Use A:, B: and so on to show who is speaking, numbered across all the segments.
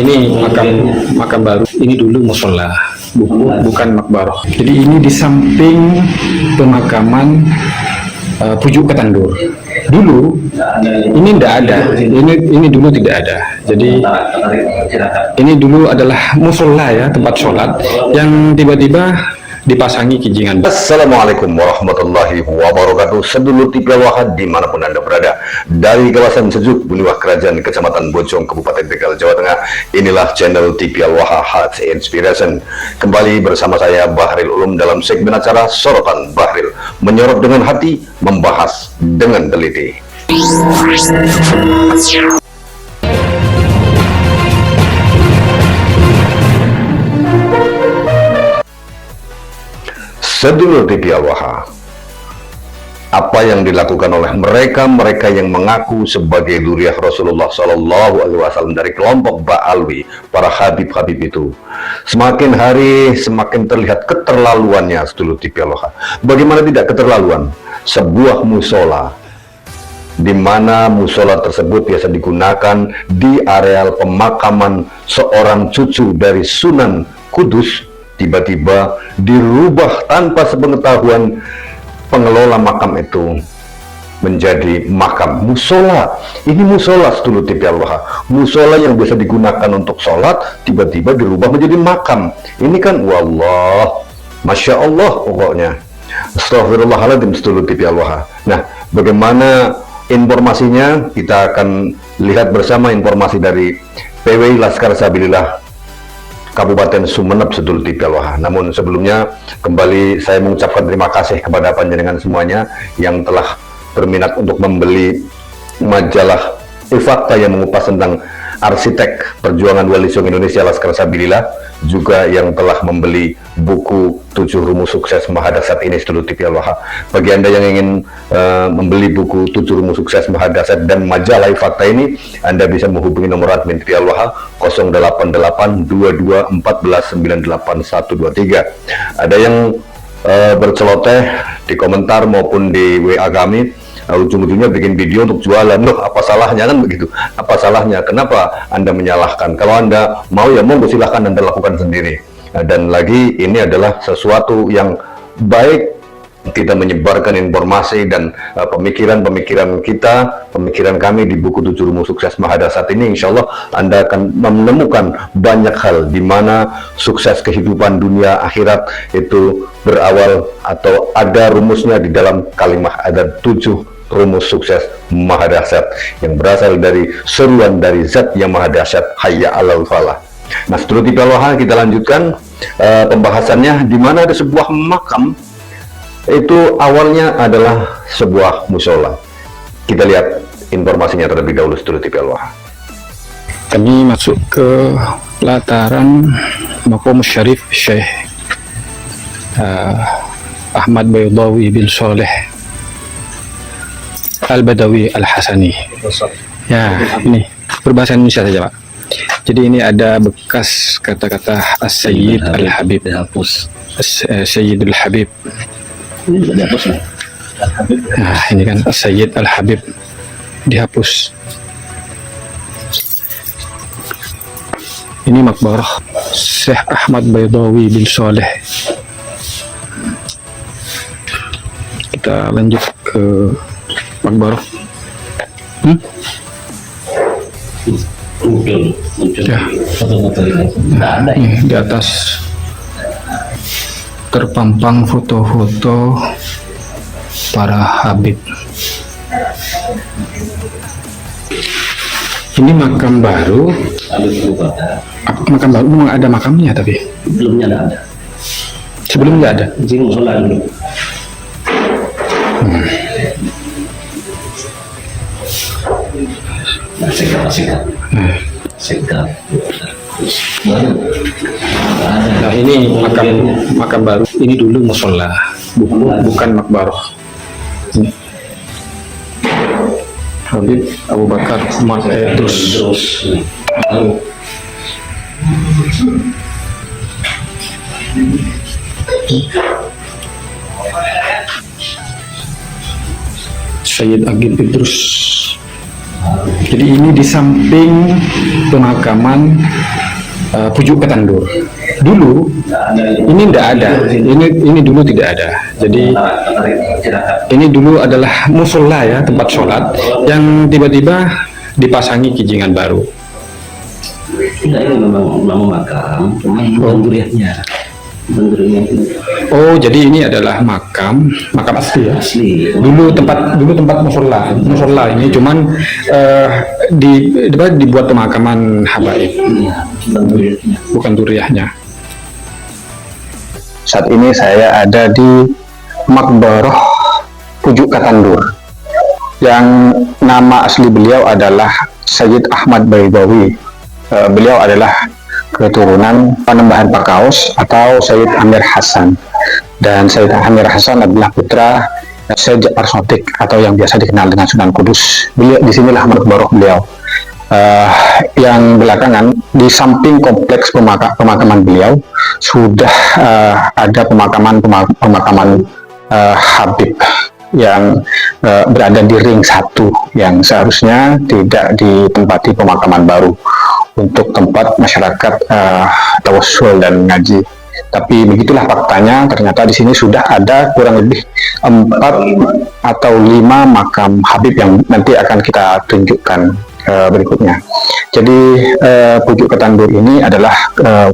A: ini makam baru. Ini dulu musola, bukan makbaroh. Jadi ini di samping pemakaman Pujuk Ketandur. Dulu ini tidak ada. Ini dulu tidak ada. Jadi ini dulu adalah musola ya, tempat sholat yang tiba-tiba dipasangi kijingan.
B: Assalamualaikum warahmatullahi wabarakatuh. Sedulur TV Al-Waha dimanapun Anda berada, dari kawasan Sejuk, Buliwah Kerajaan, Kecamatan Bojong, Kabupaten Tegal, Jawa Tengah. Inilah channel TV Al-Waha Heart Inspiration. Kembali bersama saya Bahril Ulum dalam segmen acara Sorotan Bahril, menyorot dengan hati, membahas dengan teliti. Sedulur TV Al-Waha, apa yang dilakukan oleh mereka yang mengaku sebagai dzurriyyah Rasulullah Shallallahu Alaihi Wasallam dari kelompok Ba'alwi, para habib-habib itu, semakin hari semakin terlihat keterlaluannya. Sedulur TV Al-Waha, bagaimana tidak keterlaluan? Sebuah musola, di mana musola tersebut biasa digunakan di areal pemakaman seorang cucu dari Sunan Kudus, tiba-tiba dirubah tanpa sepengetahuan pengelola makam itu menjadi makam musola. Ini musola, sedulur TV Al-Waha, musola yang biasa digunakan untuk sholat tiba-tiba dirubah menjadi makam. Ini kan wallah, masya Allah pokoknya. Astagfirullahaladzim, sedulur TV Al-Waha. Nah, bagaimana informasinya? Kita akan lihat bersama informasi dari PWI Laskar Sabilillah Kabupaten Sumeneb, sedulur TV Al-Waha. Namun sebelumnya kembali saya mengucapkan terima kasih kepada panjenengan semuanya yang telah berminat untuk membeli majalah Ifakta yang mengupas tentang arsitek perjuangan Wali Songo Indonesia Laskar Sabilillah, juga yang telah membeli buku 7 Rumus Sukses Mahadasat ini, sedulur TV Al-Waha. Bagi Anda yang ingin membeli buku 7 Rumus Sukses Mahadasat dan majalah Ifakta ini, Anda bisa menghubungi nomor admin TV Al-Waha 088-2214-98-123. Ada yang berceloteh di komentar maupun di WA kami, ujung-ujungnya bikin video untuk jualan. Loh, apa salahnya, kan begitu? Apa salahnya? Kenapa Anda menyalahkan? Kalau Anda mau, ya monggo silahkan Anda lakukan sendiri. Dan lagi, ini adalah sesuatu yang baik, kita menyebarkan informasi dan pemikiran-pemikiran kita, pemikiran kami di buku 7 Rumus Sukses Mahadasat ini. Insya Allah Anda akan menemukan banyak hal di mana sukses kehidupan dunia akhirat itu berawal atau ada rumusnya di dalam kalimat. Ada 7 rumus sukses Mahadasat yang berasal dari seruan dari Zat yang Mahadasat, Hayya 'alal falah. Nah, setelah TV Al-Waha, kita lanjutkan pembahasannya, di mana ada sebuah makam. Itu awalnya adalah sebuah musola. Kita lihat informasinya terlebih dahulu, setelah TV Al-Waha.
A: Kami masuk ke pelataran Maqam Syarif Syekh Ahmad Baydawi bin Soleh Al-Badawi Al-Hasani. Ya, ini berbahasa Indonesia saja, Pak. Jadi ini ada bekas kata-kata As-Sayyid Al-Habib. As-Sayyid Al-Habib. Nah, ini kan As-Sayyid Al-Habib dihapus. Ini makbarah Syekh Ahmad Baydawi bin Soleh. Kita lanjut ke makbarah. Ya. Di atas terpampang foto-foto para habib. Ini makam baru. Makam baru, memang ada makamnya, tapi
C: sebelumnya tidak ada.
A: Sebelumnya ada.
C: Jing musola dulu. Nah, segar.
A: Nah, ini makam baru. Ini dulu musola, bukan makbaroh. Ini Habib Abu Bakar Umar terus. Sayyid Agib Idrus Jadi ini di samping pemakaman Pujuk Ketandur. Dulu ini tidak ada, ini dulu tidak ada. Jadi ini dulu adalah musola ya, tempat sholat yang tiba-tiba dipasangi kijingan baru.
C: Tidak, ini memang makam, cuma bukan duriannya.
A: Oh, jadi ini adalah makam asli ya.
C: Asli.
A: Dulu tempat musola ini cuman dibuat pemakaman habaib,
C: Iya, bukan duriannya.
A: bukan duriahnya.
D: Saat ini saya ada di Makbaroh Pujuk Ketandur yang nama asli beliau adalah Sayyid Ahmad Baidawi. Beliau adalah keturunan Panembahan Pakaus atau Sayyid Amir Hasan, dan Sayyid Amir Hasan adalah putra Sayyid Ja'far Shadiq atau yang biasa dikenal dengan Sunan Kudus. Beliau disinilah makbaroh beliau. Yang belakangan di samping kompleks pemakaman beliau sudah ada pemakaman Habib yang berada di ring 1 yang seharusnya tidak ditempati pemakaman baru untuk tempat masyarakat tawassul dan ngaji. Tapi begitulah faktanya, ternyata di sini sudah ada kurang lebih 4 atau 5 makam Habib yang nanti akan kita tunjukkan berikutnya. Jadi Pujuk Ketandur ini adalah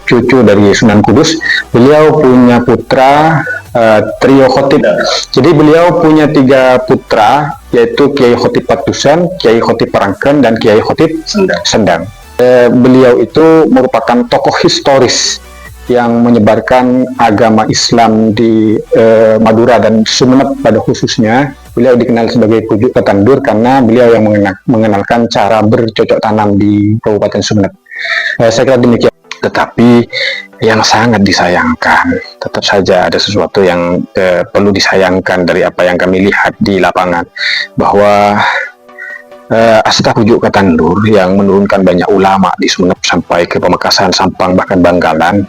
D: cucu dari Sunan Kudus. Beliau punya putra trio khotib. Jadi beliau punya 3 putra, yaitu Kiai Khotib Patusan, Kiai Khotib Parangken, dan Kiai Khotib Sendang. Beliau itu merupakan tokoh historis yang menyebarkan agama Islam di Madura dan Sumeneb pada khususnya. Beliau dikenal sebagai Pujuk Ketandur karena beliau yang mengenalkan cara bercocok tanam di Kabupaten Sumeneb. Saya kira demikian. Tetapi yang sangat disayangkan, tetap saja ada sesuatu yang perlu disayangkan dari apa yang kami lihat di lapangan, bahwa Asita Pujuk Ketandur yang menurunkan banyak ulama di Sumeneb sampai ke Pamekasan, Sampang, bahkan Bangkalan,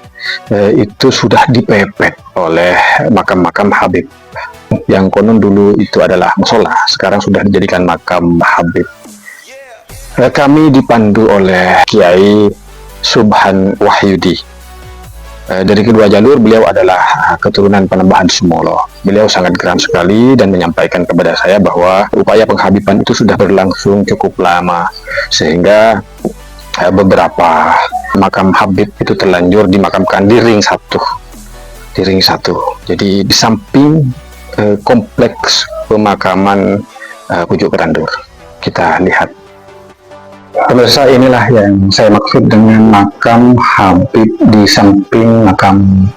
D: itu sudah dipepet oleh makam-makam Habib yang konon dulu itu adalah musola, sekarang sudah dijadikan makam Habib. Kami dipandu oleh Kiai Subhan Wahyudi. Dari kedua jalur, beliau adalah keturunan Panembahan Sumolo. Beliau sangat geram sekali dan menyampaikan kepada saya bahwa upaya penghabiban itu sudah berlangsung cukup lama, sehingga beberapa makam Habib itu terlanjur dimakamkan di ring 1. Di ring 1. Jadi di samping kompleks pemakaman Pujuk Ketandur. Kita lihat. Pemirsa, inilah yang saya maksud dengan makam Habib di samping makam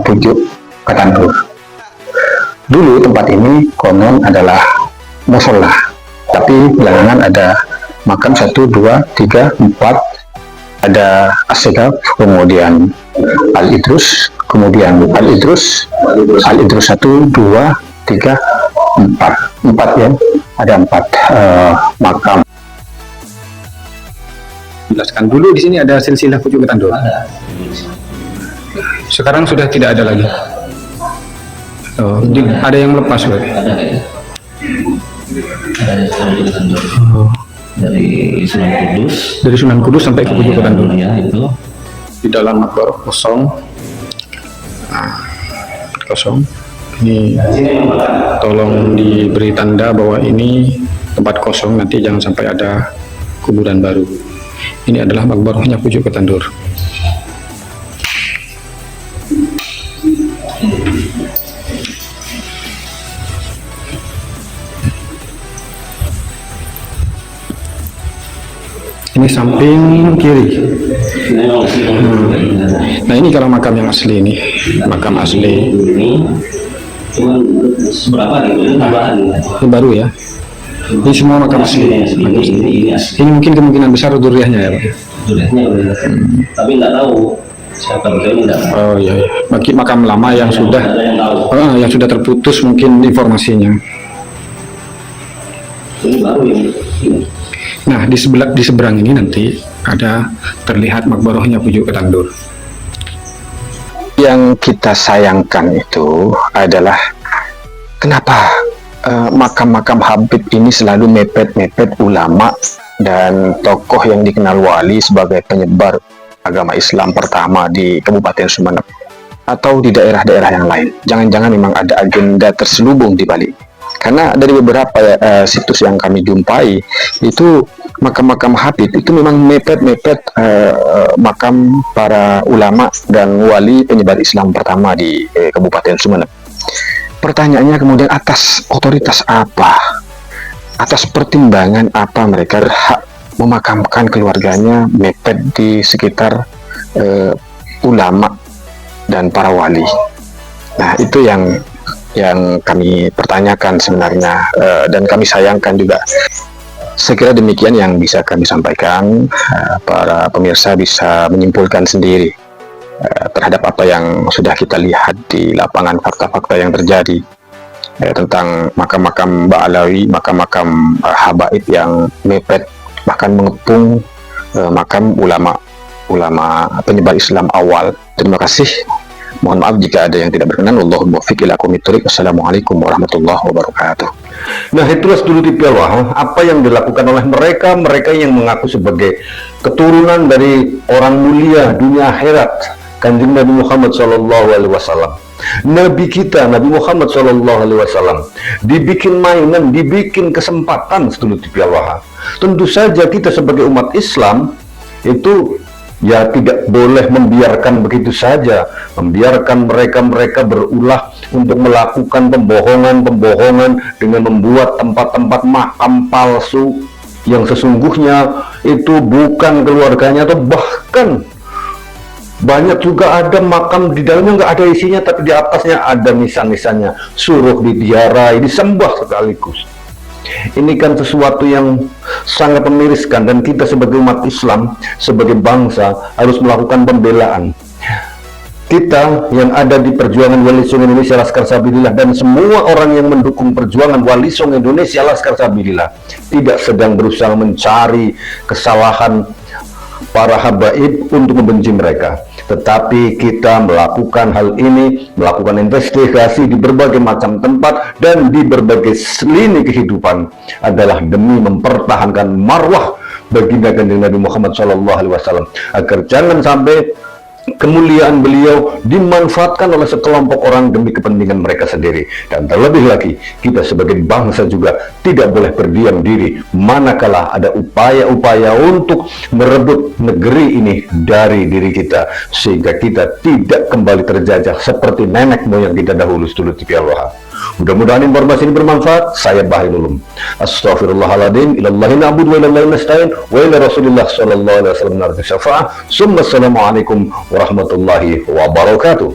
D: Pujuk Ketandur. Dulu tempat ini konon adalah musola, tapi belakangan ada makam 1, 2, 3, 4, ada As-Segaf, kemudian Al-Idrus, kemudian Al-Idrus 1, 2, 3, 4 ya, ada 4 makam.
A: Jelaskan dulu, di sini ada silsilah Pujuk Ketandur.
C: Ada.
A: Sekarang sudah tidak ada lagi. Oh, ada yang lepas berarti.
C: Ada kayaknya. Ada Pujuk Ketandur. Dari Sunan Kudus.
A: Dari Sunan Kudus sampai ke Pujuk Ketandur.
C: Ya, itu.
A: Di dalam makbaroh kosong. Kosong. Ini tolong diberi tanda bahwa ini tempat kosong, nanti jangan sampai ada kuburan baru. Ini adalah makbarohnya Pujuk Ketandur. Ini samping kiri. Nah, ini kalau makam yang asli ini, makam asli.
C: Ini cuma seberapa gitu, tambahan.
A: Ini baru ya. Ini semua makam asli.
C: Ini asli.
A: Ini mungkin kemungkinan besar duriahnya ya, Pak.
C: Duriannya udah. Tapi nggak tahu siapa beliau, ini nggak tahu.
A: Oh iya, iya. Bagi makam lama yang sudah
C: Ada yang tahu.
A: yang sudah terputus mungkin informasinya.
C: Ini baru ini.
A: Nah, di seberang ini nanti ada terlihat makbarohnya Pujuk Ketandur.
D: Yang kita sayangkan itu adalah kenapa makam-makam Habib ini selalu mepet-mepet ulama dan tokoh yang dikenal wali sebagai penyebar agama Islam pertama di Kabupaten Sumeneb atau di daerah-daerah yang lain. Jangan-jangan memang ada agenda terselubung di balik. Karena dari beberapa situs yang kami jumpai itu makam-makam Habib itu memang mepet-mepet makam para ulama dan wali penyebar Islam pertama di Kabupaten Sumeneb. Pertanyaannya kemudian atas otoritas apa? Atas pertimbangan apa mereka berhak memakamkan keluarganya mepet di sekitar ulama dan para wali? Nah, itu yang kami pertanyakan sebenarnya, dan kami sayangkan juga. Sekira demikian yang bisa kami sampaikan. Para pemirsa bisa menyimpulkan sendiri terhadap apa yang sudah kita lihat di lapangan, fakta-fakta yang terjadi tentang makam-makam Ba'alawi, makam-makam habaib yang mepet bahkan mengepung makam ulama penyebar Islam awal. Terima kasih. Mohon maaf jika ada yang tidak berkenan. Wallahul muwaffiq ila aqwamit thoriq. Assalamualaikum warahmatullahi wabarakatuh.
B: Nah, itulah studi TV Allah, apa yang dilakukan oleh mereka yang mengaku sebagai keturunan dari orang mulia dunia akhirat, Kanjeng Nabi Muhammad SAW. Nabi kita, Nabi Muhammad SAW, dibikin mainan, dibikin kesempatan studi TV Allah. Tentu saja kita sebagai umat Islam itu ya tidak boleh membiarkan begitu saja, membiarkan mereka berulah untuk melakukan pembohongan dengan membuat tempat-tempat makam palsu yang sesungguhnya itu bukan keluarganya, atau bahkan banyak juga ada makam di dalamnya nggak ada isinya, tapi di atasnya ada nisan-nisannya, suruh diziarahi, disembah sekaligus. Ini kan sesuatu yang sangat memiriskan, dan kita sebagai umat Islam, sebagai bangsa harus melakukan pembelaan. Kita yang ada di perjuangan Wali Songo Indonesia Laskar Sabilillah dan semua orang yang mendukung perjuangan Wali Songo Indonesia Laskar Sabilillah tidak sedang berusaha mencari kesalahan para habaib untuk membenci mereka, tetapi kita melakukan hal ini, melakukan investigasi di berbagai macam tempat dan di berbagai lini kehidupan adalah demi mempertahankan marwah baginda Kanjeng Nabi Muhammad SAW, agar jangan sampai kemuliaan beliau dimanfaatkan oleh sekelompok orang demi kepentingan mereka sendiri. Dan terlebih lagi, kita sebagai bangsa juga tidak boleh berdiam diri manakala ada upaya-upaya untuk merebut negeri ini dari diri kita, sehingga kita tidak kembali terjajah seperti nenek moyang kita dahulu. Seluruh TV Allah. Mudah-mudahan informasi ini bermanfaat. Saya Bahril Ulum. Astaghfirullahaladzim. Ilallahi na'budu wa ilallahi nasta'in wa ila Rasulillah sallallahu alaihi wasallam narju syafa'ah. Assalamualaikum warahmatullahi wabarakatuh.